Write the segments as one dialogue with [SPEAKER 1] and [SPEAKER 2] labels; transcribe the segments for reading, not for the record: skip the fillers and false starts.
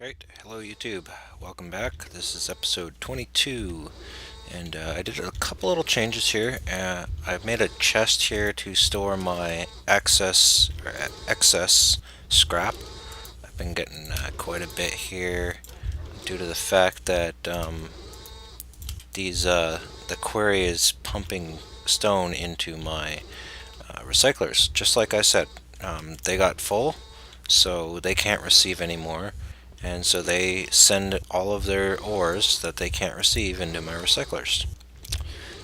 [SPEAKER 1] Right, hello YouTube. Welcome back. This is episode 22, and I did a couple little changes here. I've made a chest here to store my excess scrap. I've been getting quite a bit here due to the fact that the quarry is pumping stone into my recyclers. Just like I said, they got full, so they can't receive anymore. And so they send all of their ores that they can't receive into my recyclers.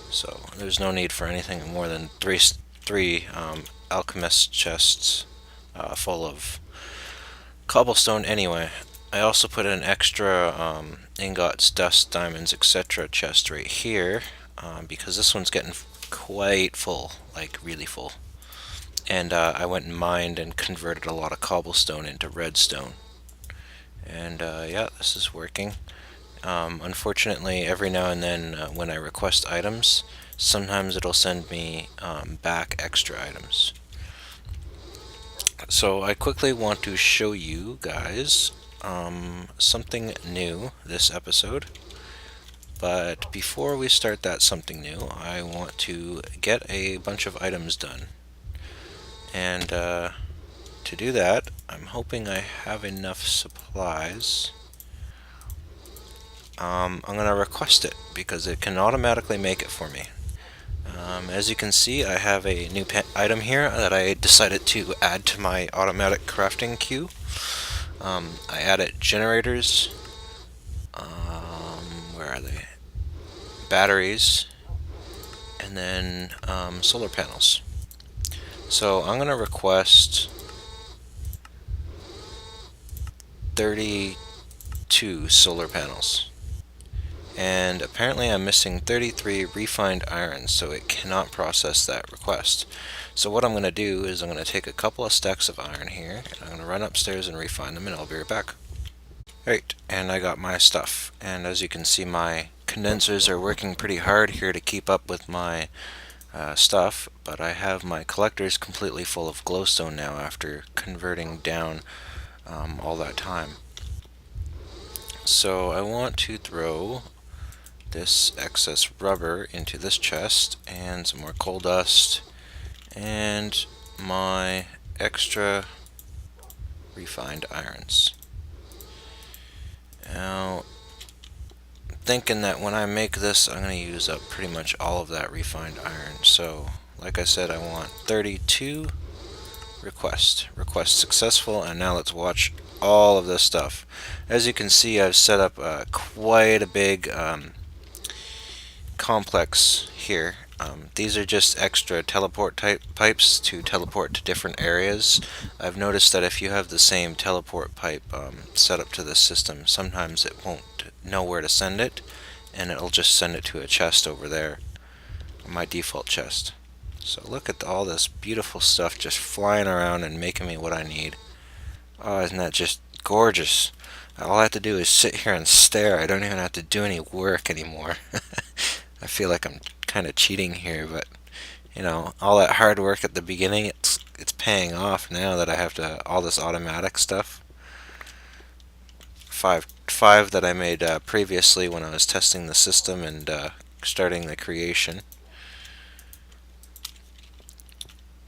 [SPEAKER 1] So there's no need for anything more than three alchemist chests full of cobblestone anyway. I also put an extra ingots, dust, diamonds, etc. chest right here because this one's getting quite full, like really full. And I went and mined and converted a lot of cobblestone into redstone. And yeah, this is working. Unfortunately, every now and then when I request items, sometimes it'll send me back extra items. So I quickly want to show you guys something new this episode. But before we start that something new, I want to get a bunch of items done. And to do that, I'm hoping I have enough supplies. I'm going to request it because it can automatically make it for me. As you can see, I have a new item here that I decided to add to my automatic crafting queue. I added generators, where are they? Batteries, and then solar panels. So I'm going to request 32 solar panels. And apparently I'm missing 33 refined irons, so it cannot process that request. So what I'm going to do is I'm going to take a couple of stacks of iron here, and I'm going to run upstairs and refine them, and I'll be right back. Alright, and I got my stuff, and as you can see my condensers are working pretty hard here to keep up with my stuff, but I have my collectors completely full of glowstone now after converting down all that time. So I want to throw this excess rubber into this chest and some more coal dust and my extra refined irons. Now, thinking that when I make this I'm going to use up pretty much all of that refined iron, so like I said, I want 32 request successful, and now let's watch all of this stuff. As you can see, I've set up quite a big complex here. These are just extra teleport type pipes to teleport to different areas. I've noticed that if you have the same teleport pipe set up to this system, sometimes it won't know where to send it, and it'll just send it to a chest over there, my default chest. So look at all this beautiful stuff just flying around and making me what I need. Oh, isn't that just gorgeous? All I have to do is sit here and stare. I don't even have to do any work anymore. I feel like I'm kind of cheating here, but you know, all that hard work at the beginning, it's paying off now that I have to all this automatic stuff. Five that I made previously when I was testing the system and starting the creation.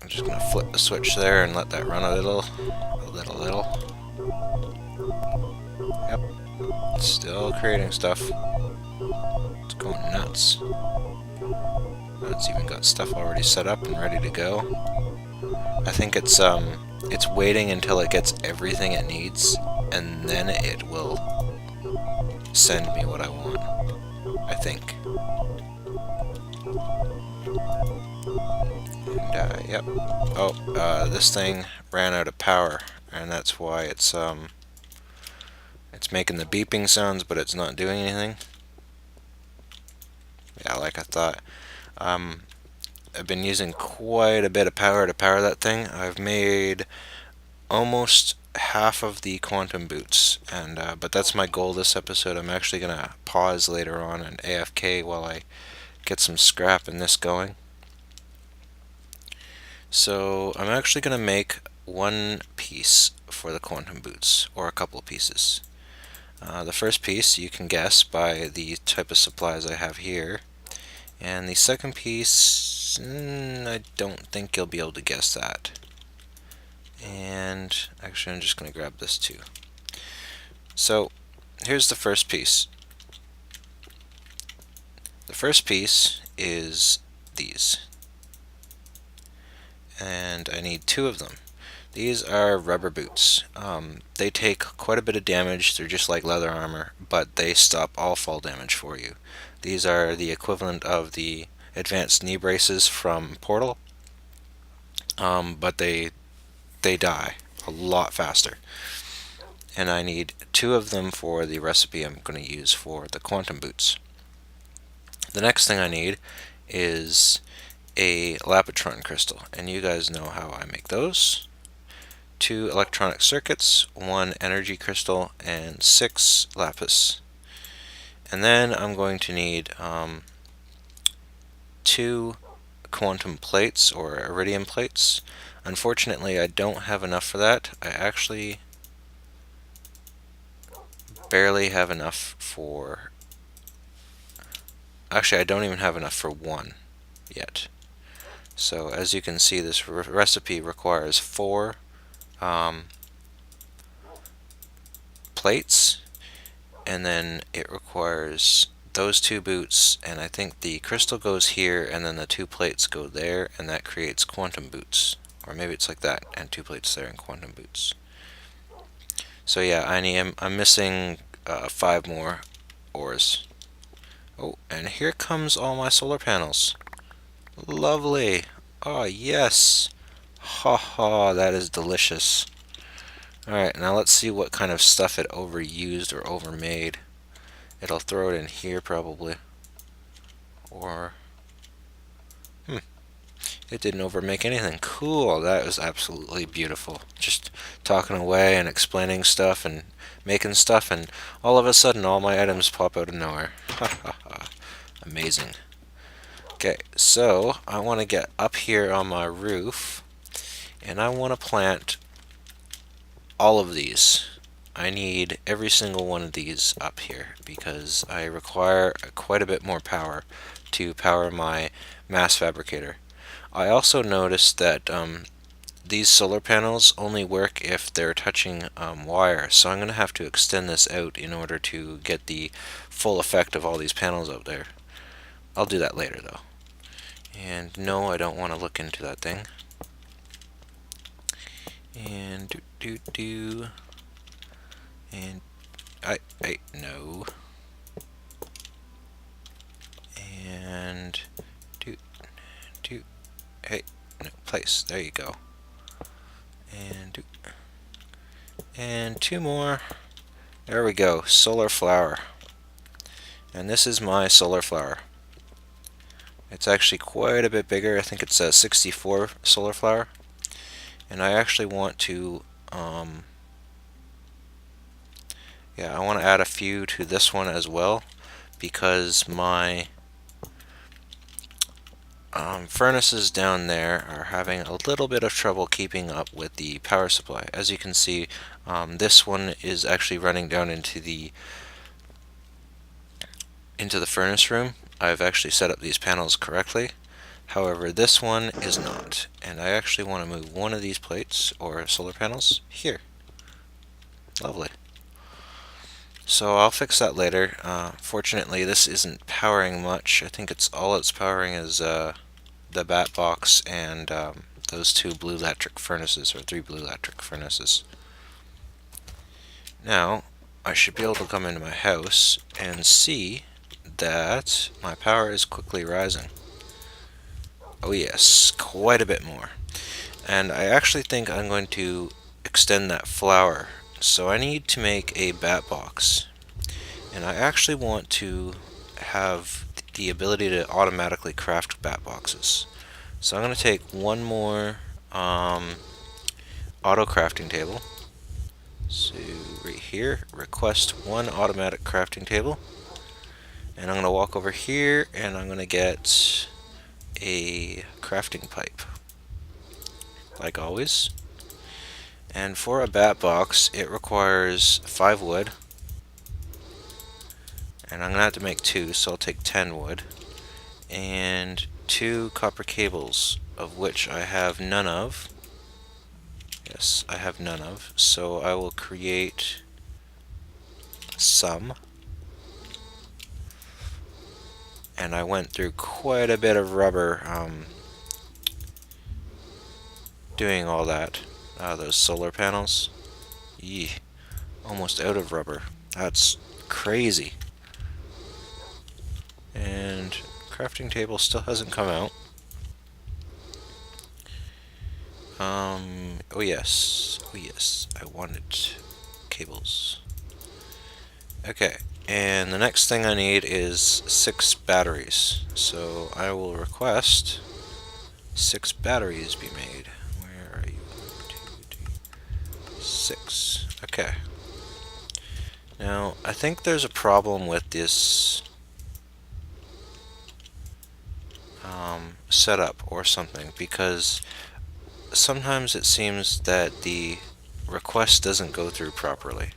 [SPEAKER 1] I'm just gonna flip the switch there and let that run a little. Yep, still creating stuff. It's going nuts. It's even got stuff already set up and ready to go. I think it's waiting until it gets everything it needs, and then it will send me what I want, I think. And yep. Oh, this thing ran out of power, and that's why it's making the beeping sounds, but it's not doing anything. Yeah, like I thought. I've been using quite a bit of power to power that thing. I've made almost half of the quantum boots, and but that's my goal this episode. I'm actually gonna pause later on and AFK while I get some scrap in this going. So I'm actually gonna make one piece for the quantum boots, or a couple of pieces. The first piece you can guess by the type of supplies I have here, and the second piece, I don't think you'll be able to guess that. And actually I'm just going to grab this too. So here's the first piece. The first piece is these, and I need two of them. These are rubber boots. They take quite a bit of damage. They're just like leather armor, but they stop all fall damage for you. These are the equivalent of the advanced knee braces from Portal, but they die a lot faster. And I need two of them for the recipe I'm going to use for the quantum boots. The next thing I need is a Lapotron crystal, and you guys know how I make those. 2 electronic circuits, 1 energy crystal, and 6 lapis. And then I'm going to need 2 quantum plates or iridium plates. Unfortunately, I don't have enough for that. I actually barely have enough for... Actually, I don't even have enough for 1 yet. So as you can see, this recipe requires 4 plates, and then it requires those 2 boots, and I think the crystal goes here, and then the 2 plates go there, and that creates quantum boots. Or maybe it's like that, and 2 plates there and quantum boots. So yeah, I'm missing 5 more ores. Oh, and here comes all my solar panels. Lovely. Oh, yes. Ha ha, that is delicious. Alright, now let's see what kind of stuff it overused or overmade. It'll throw it in here probably. Or... it didn't overmake anything. Cool, that was absolutely beautiful. Just talking away and explaining stuff and making stuff, and all of a sudden all my items pop out of nowhere. Ha ha ha. Amazing. Okay, so I want to get up here on my roof, and I want to plant all of these. I need every single one of these up here because I require quite a bit more power to power my mass fabricator. I also noticed that these solar panels only work if they're touching wire, so I'm going to have to extend this out in order to get the full effect of all these panels out there. I'll do that later though. And no, I don't want to look into that thing. And do. And no. And do. Hey, no, place. There you go. And 2 more. There we go. Solar flower. And this is my solar flower. It's actually quite a bit bigger. I think it's a 64 solar flower. And I actually want to I want to add a few to this one as well, because my furnaces down there are having a little bit of trouble keeping up with the power supply. As you can see, this one is actually running down into the furnace room. I've actually set up these panels correctly. However, this one is not, and I actually want to move one of these plates or solar panels here. Lovely. So I'll fix that later. Fortunately, this isn't powering much. I think all it's powering is the bat box and those 2 blue electric furnaces, or 3 blue electric furnaces. Now I should be able to come into my house and see that my power is quickly rising. Oh yes, quite a bit more. And I actually think I'm going to extend that flower. So I need to make a bat box. And I actually want to have the ability to automatically craft bat boxes. So I'm going to take one more auto crafting table. So right here, request 1 automatic crafting table. And I'm going to walk over here and I'm going to get a crafting pipe, like always. And for a bat box, it requires 5 wood, And I'm gonna have to make 2, so I'll take 10 wood. And 2 copper cables, of which I have none of. Yes, I have none of. So I will create some. And I went through quite a bit of rubber doing all that. Those solar panels. Yee, almost out of rubber. That's crazy. And crafting table still hasn't come out. Oh yes, I wanted cables. Okay, and the next thing I need is 6 batteries. So I will request 6 batteries be made. Where are you? 1, 2, 3, 6. Okay. Now, I think there's a problem with this setup or something, because sometimes it seems that the request doesn't go through properly.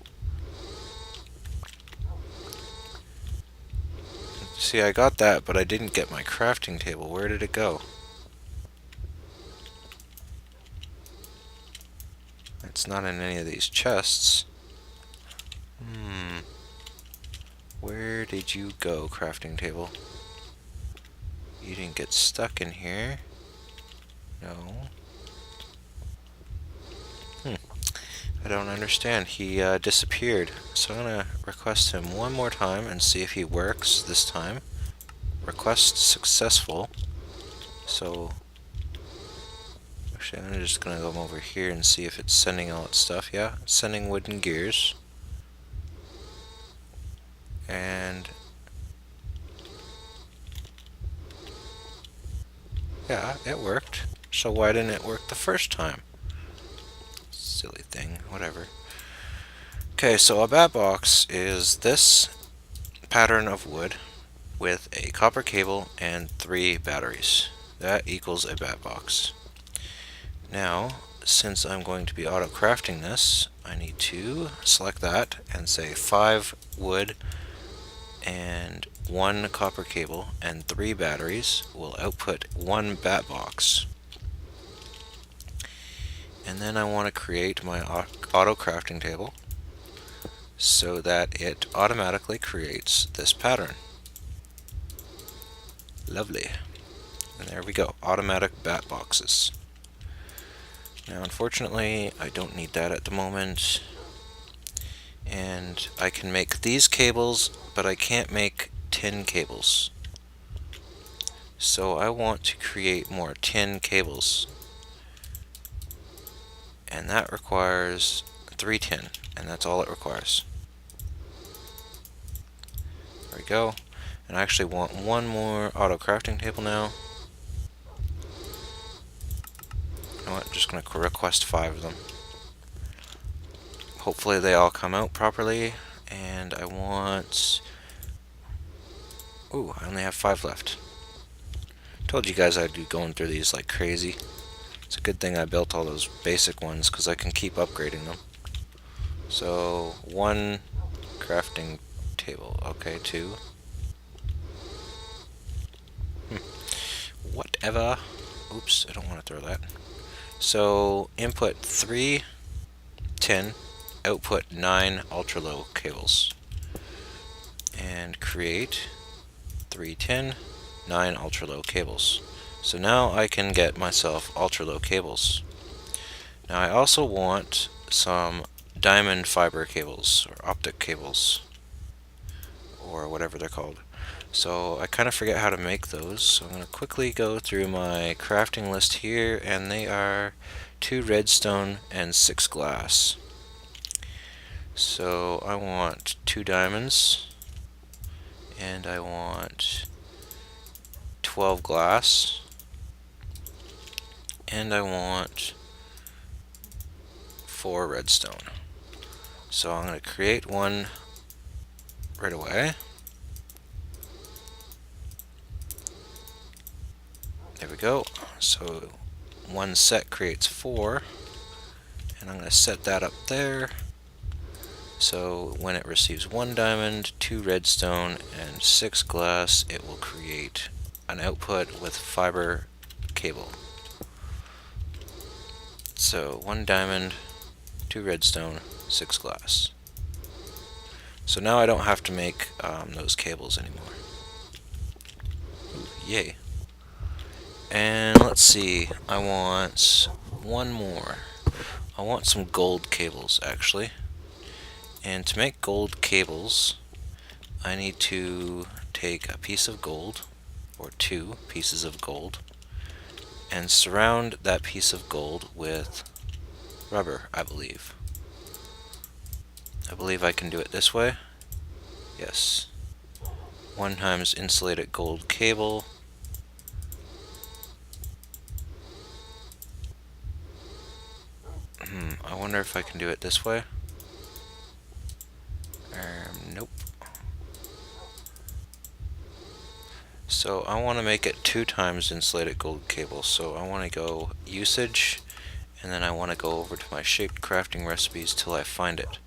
[SPEAKER 1] See, I got that, but I didn't get my crafting table. Where did it go? It's not in any of these chests. Where did you go, crafting table? You didn't get stuck in here. No. I don't understand. He disappeared. So I'm gonna request him one more time and see if he works this time. Request successful. So actually, I'm just gonna go over here and see if it's sending all its stuff. Yeah, it's sending wooden gears. And yeah, it worked. So why didn't it work the first time? Silly thing, whatever. Okay, so a bat box is this pattern of wood with a copper cable and 3 batteries. That equals a bat box. Now, since I'm going to be auto crafting this, I need to select that and say 5 wood and 1 copper cable and 3 batteries will output 1 bat box. And then I want to create my auto crafting table so that it automatically creates this pattern. Lovely. And there we go, automatic bat boxes. Now unfortunately I don't need that at the moment, and I can make these cables, but I can't make tin cables. So I want to create more tin cables, and that requires 3 tin, and that's all it requires. There we go. And I actually want one more auto crafting table now. You know what, I'm just going to request 5 of them. Hopefully they all come out properly, and I want... Ooh, I only have 5 left. Told you guys I'd be going through these like crazy. It's a good thing I built all those basic ones, because I can keep upgrading them. So, 1 crafting table. Okay, 2. Whatever. Oops, I don't want to throw that. So, input 3 tin, output 9 ultra low cables. And create 3 tin, 9 ultra low cables. So now I can get myself ultra low cables. Now I also want some diamond fiber cables, or optic cables, or whatever they're called. So I kind of forget how to make those, so I'm going to quickly go through my crafting list here, and they are 2 redstone and 6 glass. So I want 2 diamonds, and I want 12 glass, and I want 4 redstone. So I'm going to create one right away. There we go. So one set creates 4, and I'm going to set that up there. So when it receives 1 diamond, 2 redstone, and 6 glass, it will create an output with fiber cable. So 1 diamond, 2 redstone, 6 glass. So now I don't have to make those cables anymore. Ooh, yay. And let's see, I want one more. I want some gold cables, actually. And to make gold cables, I need to take a piece of gold, or 2 pieces of gold, and surround that piece of gold with rubber, I believe. I believe I can do it this way. Yes. 1 times insulated gold cable. I wonder if I can do it this way. Nope. So I want to make it 2 times insulated gold cable. So I want to go usage, and then I want to go over to my shaped crafting recipes till I find it.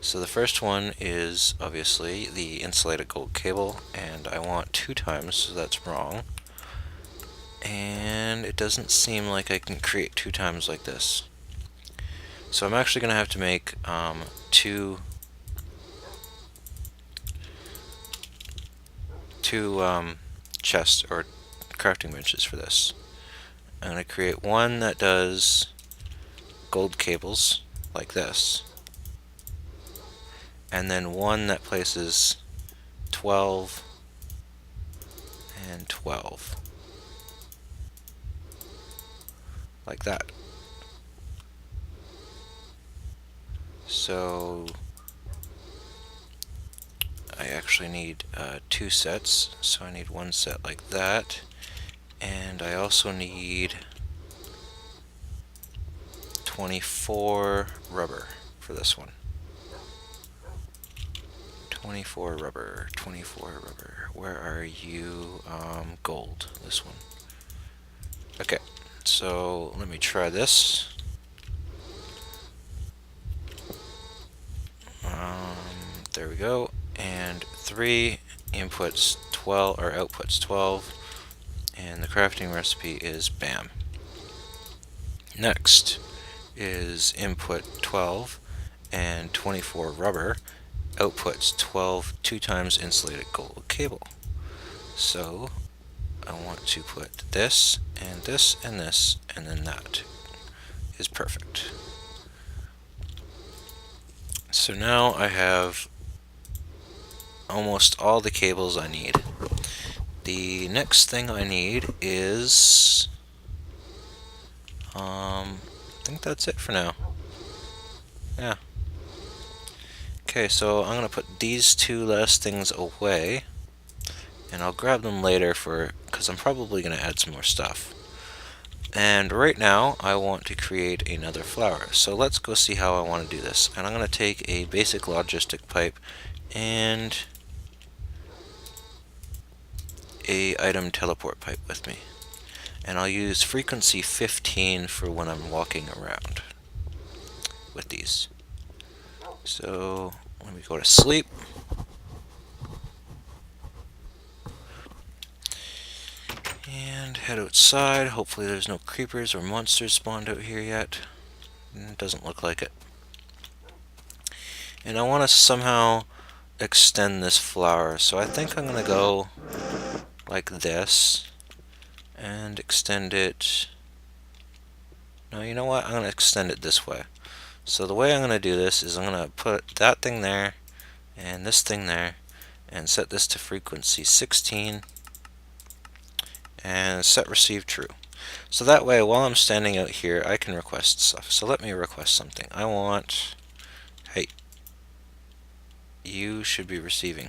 [SPEAKER 1] So the first one is obviously the insulated gold cable, and I want 2 times, so that's wrong. And it doesn't seem like I can create 2 times like this. So I'm actually going to have to make 2 chests or crafting benches for this. I'm going to create one that does gold cables like this, and then one that places 12 and 12 like that. So I actually need 2 sets, so I need 1 set like that, and I also need 24 rubber for this one. 24 rubber, 24 rubber. Where are you? Gold, this one. Okay, so let me try this. There we go. And 3 inputs 12 or outputs 12, and the crafting recipe is BAM. Next is input 12 and 24 rubber, outputs 12 2 times insulated gold cable. So I want to put this and this and this, and then that is perfect. So now I have almost all the cables I need. The next thing I need is I think that's it for now. Yeah. Okay, so I'm gonna put these 2 last things away, and I'll grab them later because I'm probably gonna add some more stuff. And right now I want to create another flower. So let's go see how I want to do this. And I'm gonna take a basic logistic pipe and a item teleport pipe with me, and I'll use frequency 15 for when I'm walking around with these. So let me go to sleep, and head outside. Hopefully there's no creepers or monsters spawned out here yet. It doesn't look like it. And I want to somehow extend this flower, so I think I'm gonna go like this and extend it. No, you know what? I'm gonna extend it this way. So the way I'm gonna do this is I'm gonna put that thing there and this thing there, and set this to frequency 16 and set receive true. So that way while I'm standing out here I can request stuff. So let me request something. I want, hey, you should be receiving.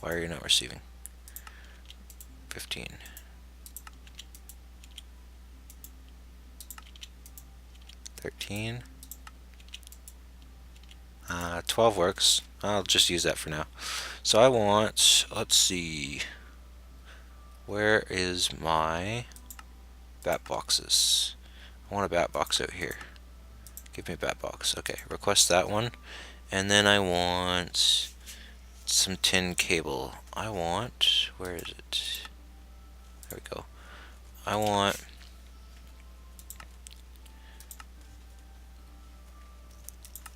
[SPEAKER 1] Why are you not receiving? 15. 13. 12 works. I'll just use that for now. So I want, let's see, where is my bat boxes? I want a bat box out here. Give me a bat box. Okay, request that one. And then I want some tin cable. Where is it? There we go. I want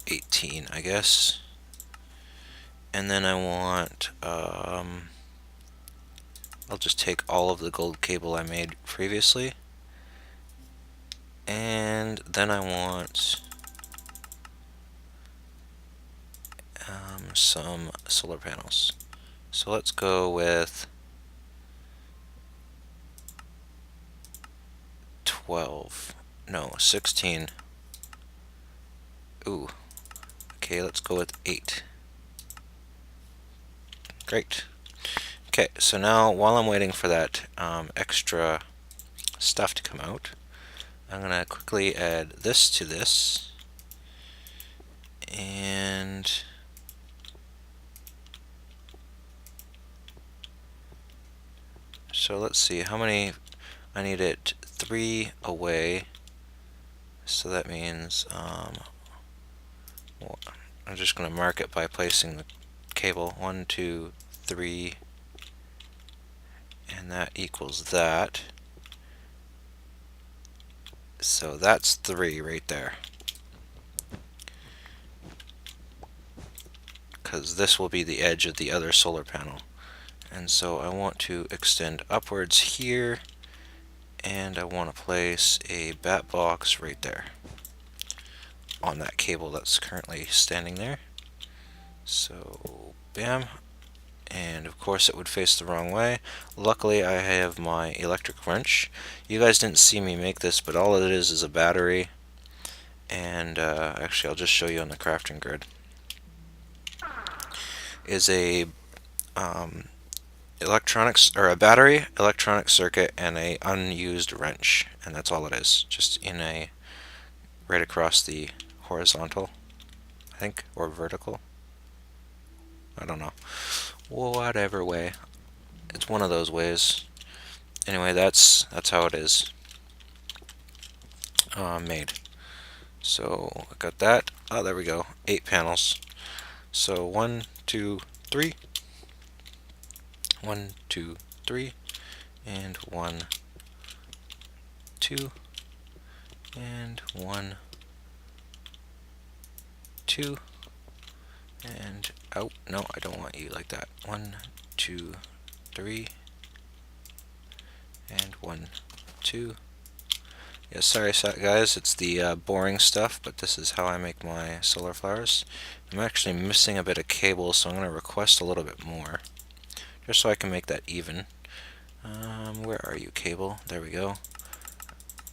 [SPEAKER 1] 18, I guess. And then I want, I'll just take all of the gold cable I made previously. And then I want some solar panels. So let's go with 12. No, 16. Ooh. Okay, let's go with 8. Great. Okay, so now while I'm waiting for that extra stuff to come out, I'm going to quickly add this to this. And so let's see how many. I need it 3 away. So that means well, I'm just going to mark it by placing the cable 1, 2, 3, and that equals that. So that's 3 right there. Because this will be the edge of the other solar panel. And so I want to extend upwards here, and I want to place a bat box right there on that cable that's currently standing there. So bam, and of course it would face the wrong way. Luckily I have my electric wrench. You guys didn't see me make this, but all it is a battery, and actually I'll just show you on the crafting grid. Is a electronics, or a battery, electronic circuit, and a unused wrench, and that's all it is. Just in a right across the horizontal, I think, or vertical. I don't know. Whatever way. It's one of those ways. Anyway, that's how it is made. So I got that. Oh, there we go. 8 panels. So 1, 2, 3. 1, 2, 3, and 1, 2, and 1, 2, and oh no, I don't want you like that. 1, 2, 3, and 1, 2. Yeah, sorry guys, it's the boring stuff, but this is how I make my solar flowers. I'm actually missing a bit of cable, so I'm going to request a little bit more, just so I can make that even. Where are you, cable? There we go.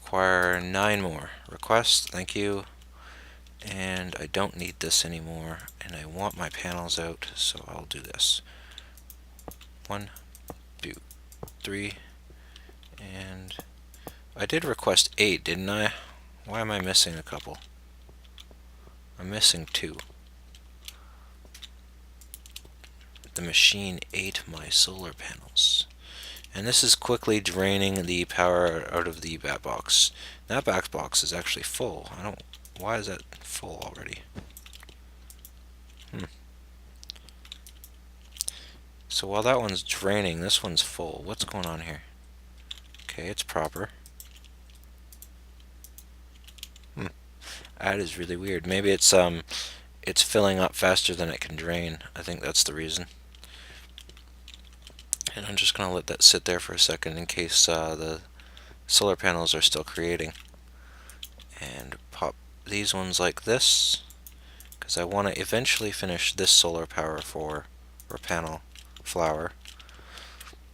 [SPEAKER 1] Require 9 more. Request, thank you. And I don't need this anymore, and I want my panels out, so I'll do this. 1, 2, 3, and I did request 8, didn't I? Why am I missing a couple? I'm missing 2. The machine ate my solar panels. And this is quickly draining the power out of the bat box. That bat box is actually full. Why is that full already? So while that one's draining, this one's full. What's going on here? Okay, it's proper. That is really weird. Maybe it's filling up faster than it can drain. I think that's the reason. And I'm just going to let that sit there for a second in case the solar panels are still creating. And pop these ones like this, because I want to eventually finish this solar power or panel flower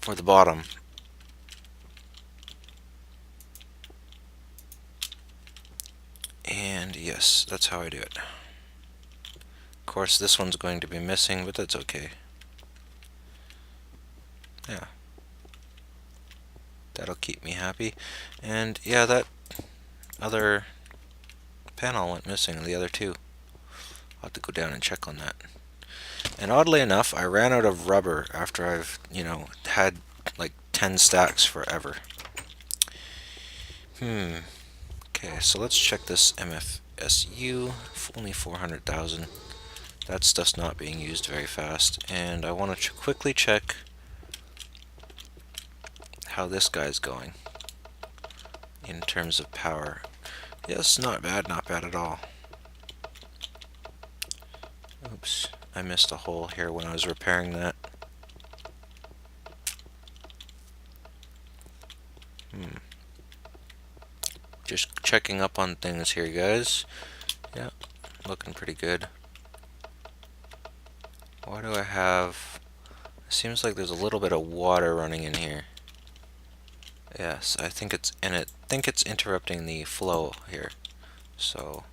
[SPEAKER 1] for the bottom. And yes, that's how I do it. Of course, this one's going to be missing, but that's okay. Yeah. That'll keep me happy. And yeah, that other panel went missing, the other 2. I'll have to go down and check on that. And oddly enough, I ran out of rubber after I've, had like 10 stacks forever. Okay, so let's check this MFSU. Only 400,000. That stuff's not being used very fast. And I want to quickly check how this guy's going in terms of power. Yes, not bad, not bad at all. Oops, I missed a hole here when I was repairing that. Just checking up on things here, guys. Yeah, looking pretty good. Why do I have... It seems like there's a little bit of water running in here. Yes, I think it's interrupting the flow here. So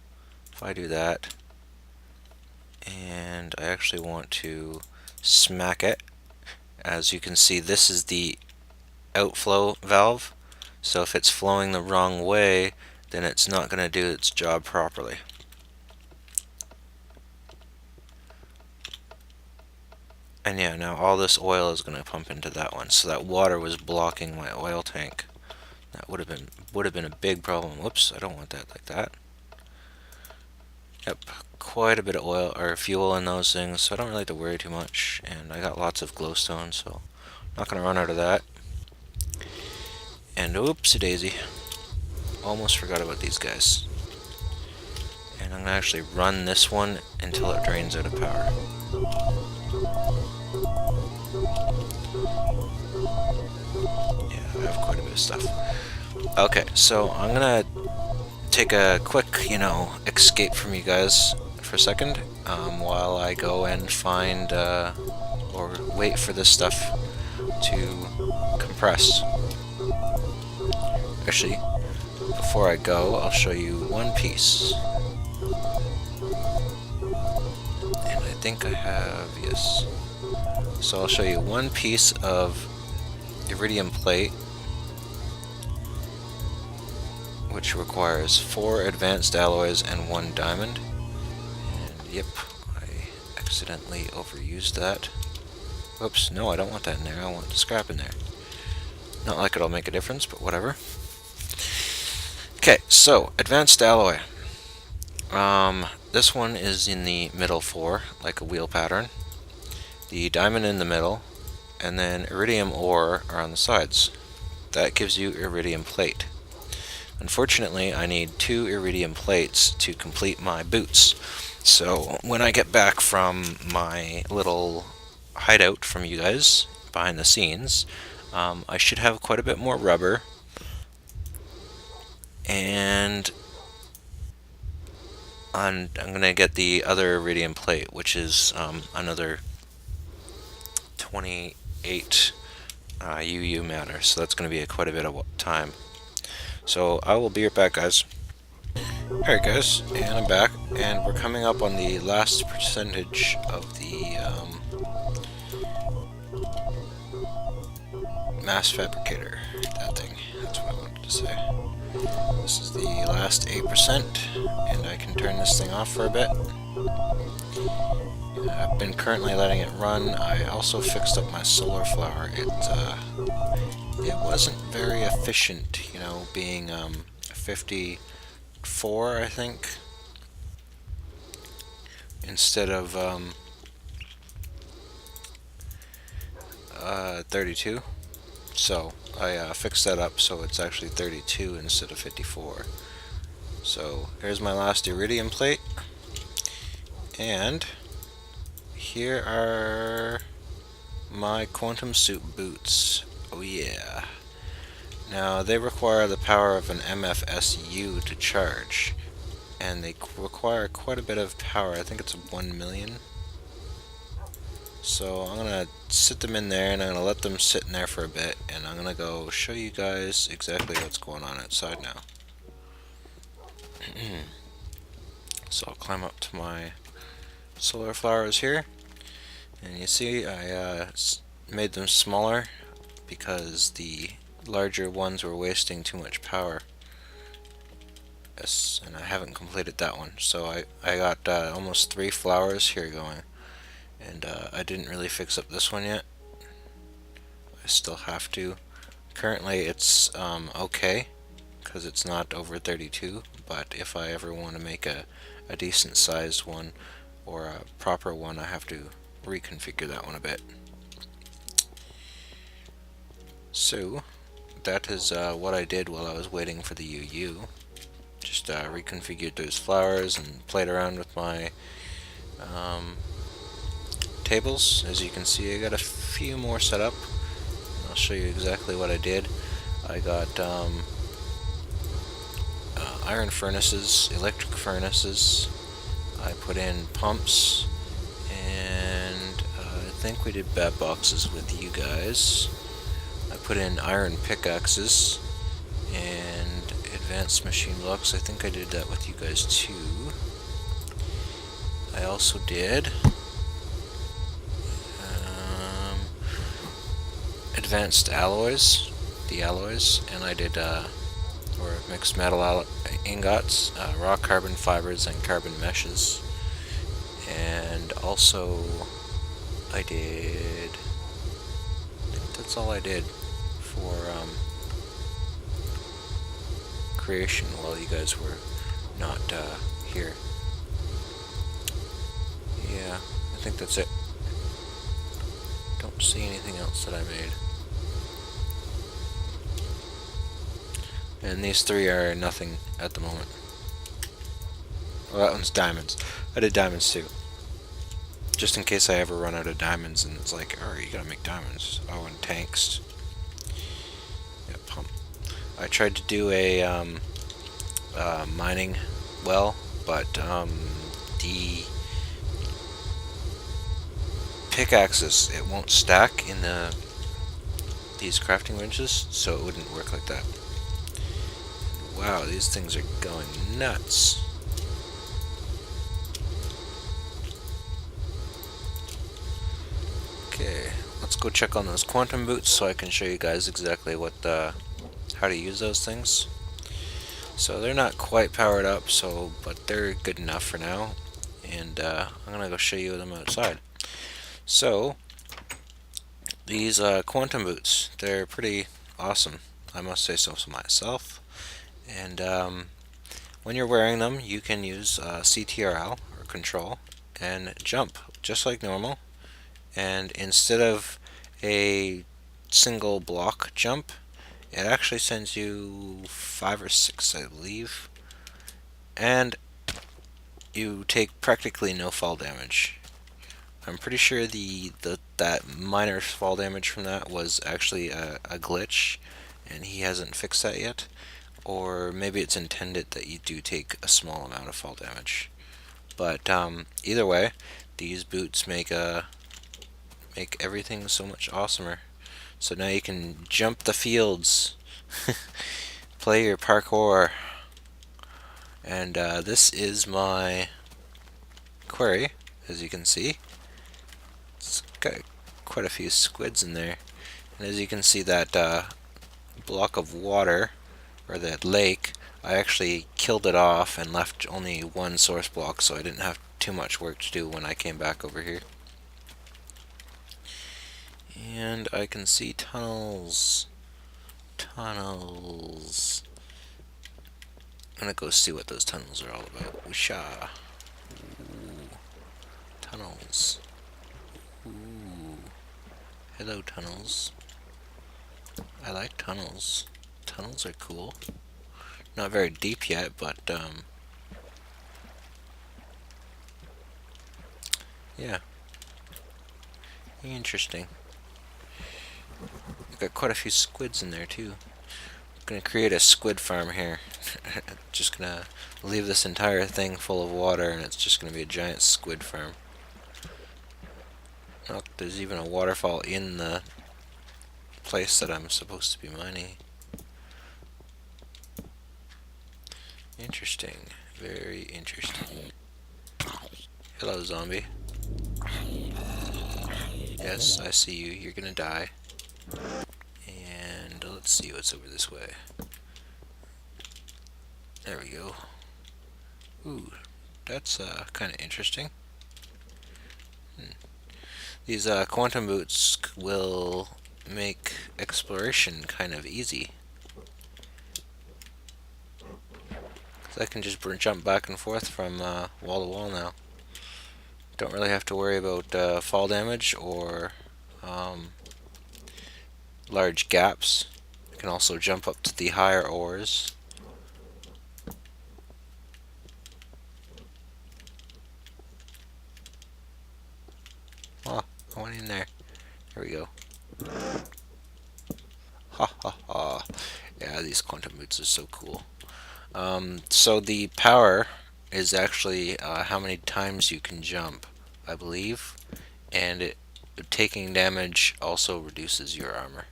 [SPEAKER 1] if I do that, and I actually want to smack it, as you can see, this is the outflow valve. So if it's flowing the wrong way, then it's not going to do its job properly. And yeah, now all this oil is going to pump into that one. So that water was blocking my oil tank. That would have been a big problem. Whoops, I don't want that like that. Yep, quite a bit of oil or fuel in those things, so I don't really have to worry too much. And I got lots of glowstone, so I'm not going to run out of that. And oopsie daisy, almost forgot about these guys. And I'm going to actually run this one until it drains out of power. Yeah, I have quite a bit of stuff. Okay, so I'm going to take a quick, escape from you guys for a second, while I go and find, or wait for this stuff to compress. Actually, before I go, I'll show you one piece. And I think I have, yes. So I'll show you one piece of iridium plate, which requires 4 advanced alloys and 1 diamond. And yep, I accidentally overused that. Whoops, no, I don't want that in there. I want the scrap in there. Not like it'll make a difference, but whatever. Okay, so advanced alloy. This one is in the middle 4, like a wheel pattern. The diamond in the middle, and then iridium ore are on the sides. That gives you iridium plate. Unfortunately, I need 2 iridium plates to complete my boots. So when I get back from my little hideout from you guys, behind the scenes, I should have quite a bit more rubber. And I'm going to get the other iridium plate, which is another 28 UU matter. So that's going to be quite a bit of time. So I will be right back, guys. Alright guys, and I'm back, and we're coming up on the last percentage of the mass fabricator. That thing, that's what I wanted to say. This is the last 8%, and I can turn this thing off for a bit. I've been currently letting it run. I also fixed up my solar flower. It wasn't very efficient, being 54, I think, instead of 32. So I fixed that up so it's actually 32 instead of 54. So here's my last iridium plate, and here are my quantum suit boots. Oh yeah. Now they require the power of an MFSU to charge, and they require quite a bit of power. I think it's 1 million. So I'm gonna sit them in there, and I'm gonna let them sit in there for a bit, and I'm gonna go show you guys exactly what's going on outside now. So I'll climb up to my solar flowers here, and you see I made them smaller because the larger ones were wasting too much power. Yes, and I haven't completed that one. So I got almost 3 flowers here going, and I didn't really fix up this one yet. I still have to. Currently it's okay, because it's not over 32, but if I ever want to make a decent sized one, or a proper one, I have to reconfigure that one a bit. So that is what I did while I was waiting for the UU. Just reconfigured those flowers and played around with my tables. As you can see, I got a few more set up. I'll show you exactly what I did. I got iron furnaces, electric furnaces. I put in pumps, and I think we did bat boxes with you guys. I put in iron pickaxes and advanced machine blocks. I think I did that with you guys too. I also did advanced alloys, the alloys, and I did or mixed metal ingots, raw carbon fibers, and carbon meshes. And also I think that's all I did for creation while you guys were not here. Yeah, I think that's it. Don't see anything else that I made. And these three are nothing at the moment. Well, that one's diamonds. I did diamonds too. Just in case I ever run out of diamonds and it's like, oh, you gotta make diamonds. Oh, and tanks. Yeah, pump. I tried to do a mining well, but the pickaxes, it won't stack in these crafting benches, so it wouldn't work like that. Wow, these things are going nuts. Okay, let's go check on those quantum boots so I can show you guys exactly what how to use those things. So they're not quite powered up, but they're good enough for now. And I'm gonna go show you them outside. So these quantum boots, they're pretty awesome. I must say so myself. And when you're wearing them, you can use CTRL or control and jump just like normal. And instead of a single block jump, it actually sends you 5 or 6, I believe, and you take practically no fall damage. I'm pretty sure that minor fall damage from that was actually a glitch, and he hasn't fixed that yet. Or maybe it's intended that you do take a small amount of fall damage. But either way, these boots make everything so much awesomer. So now you can jump the fields, play your parkour. And this is my quarry, as you can see. It's got quite a few squids in there. And as you can see, that block of water, or that lake, I actually killed it off and left only one source block, so I didn't have too much work to do when I came back over here. And I can see tunnels. Tunnels. I'm gonna go see what those tunnels are all about. Whoosha. Ooh. Tunnels. Ooh. Hello, tunnels. I like tunnels. Tunnels are cool. Not very deep yet, but yeah. Interesting. Got quite a few squids in there too. I'm gonna create a squid farm here. Just gonna leave this entire thing full of water, and it's just gonna be a giant squid farm. Oh, there's even a waterfall in the place that I'm supposed to be mining. Interesting. Very interesting. Hello, zombie. Yes, I see you. You're gonna die. And let's see what's over this way. There we go. Ooh, that's kind of interesting. These quantum boots will make exploration kind of easy. I can just jump back and forth from wall to wall now. Don't really have to worry about fall damage or um, large gaps. I can also jump up to the higher ores. Oh, I went in there. There we go. Ha ha ha. Yeah, these quantum boots are so cool. So the power is actually how many times you can jump, I believe, and taking damage also reduces your armor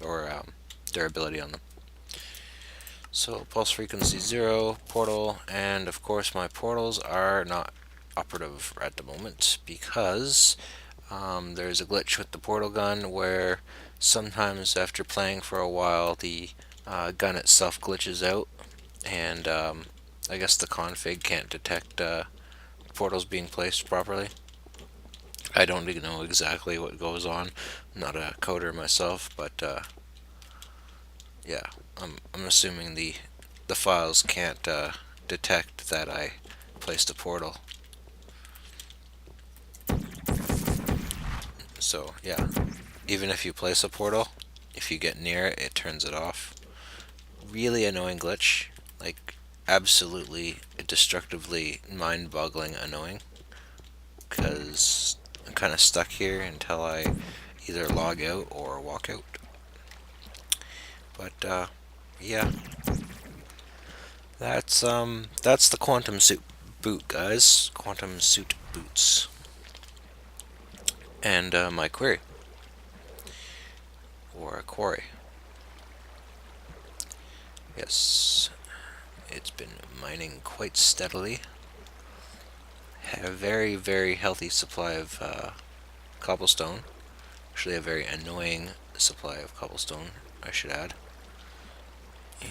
[SPEAKER 1] or durability on them. So pulse frequency 0, portal, and of course my portals are not operative at the moment because there's a glitch with the portal gun where sometimes after playing for a while the gun itself glitches out, and I guess the config can't detect portals being placed properly. I don't even know exactly what goes on. I'm not a coder myself, but yeah, I'm assuming the files can't detect that I placed a portal. So yeah, even if you place a portal, if you get near it, it turns it off. Really annoying glitch, like absolutely destructively mind-boggling annoying, because I'm kind of stuck here until I either log out or walk out. But yeah, that's the quantum suit boot, guys. Quantum suit boots, and my query or a quarry. Yes, it's been mining quite steadily. Had a very, very healthy supply of cobblestone. Actually, a very annoying supply of cobblestone, I should add.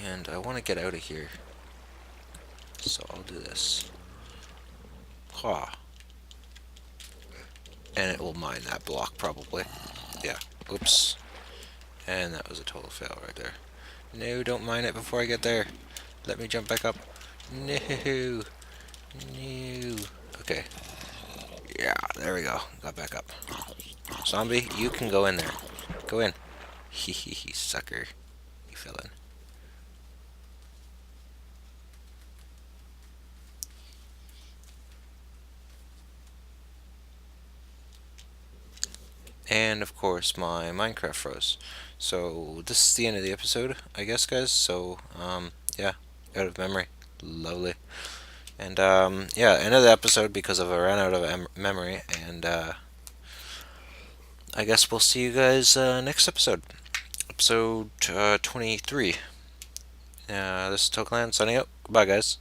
[SPEAKER 1] And I want to get out of here, so I'll do this. Ha. And it will mine that block, probably. Yeah. Oops. And that was a total fail right there. No, don't mine it before I get there. Let me jump back up. No. No. Okay. Yeah, there we go. Got back up. Zombie, you can go in there. Go in. Hee hee hee, sucker. You fell in. And of course, my Minecraft froze. So this is the end of the episode, I guess, guys. So yeah, out of memory. Lovely. And yeah, end of the episode because of I ran out of memory. And I guess we'll see you guys next episode. Episode 23. This is Tokeland signing out. Goodbye, guys.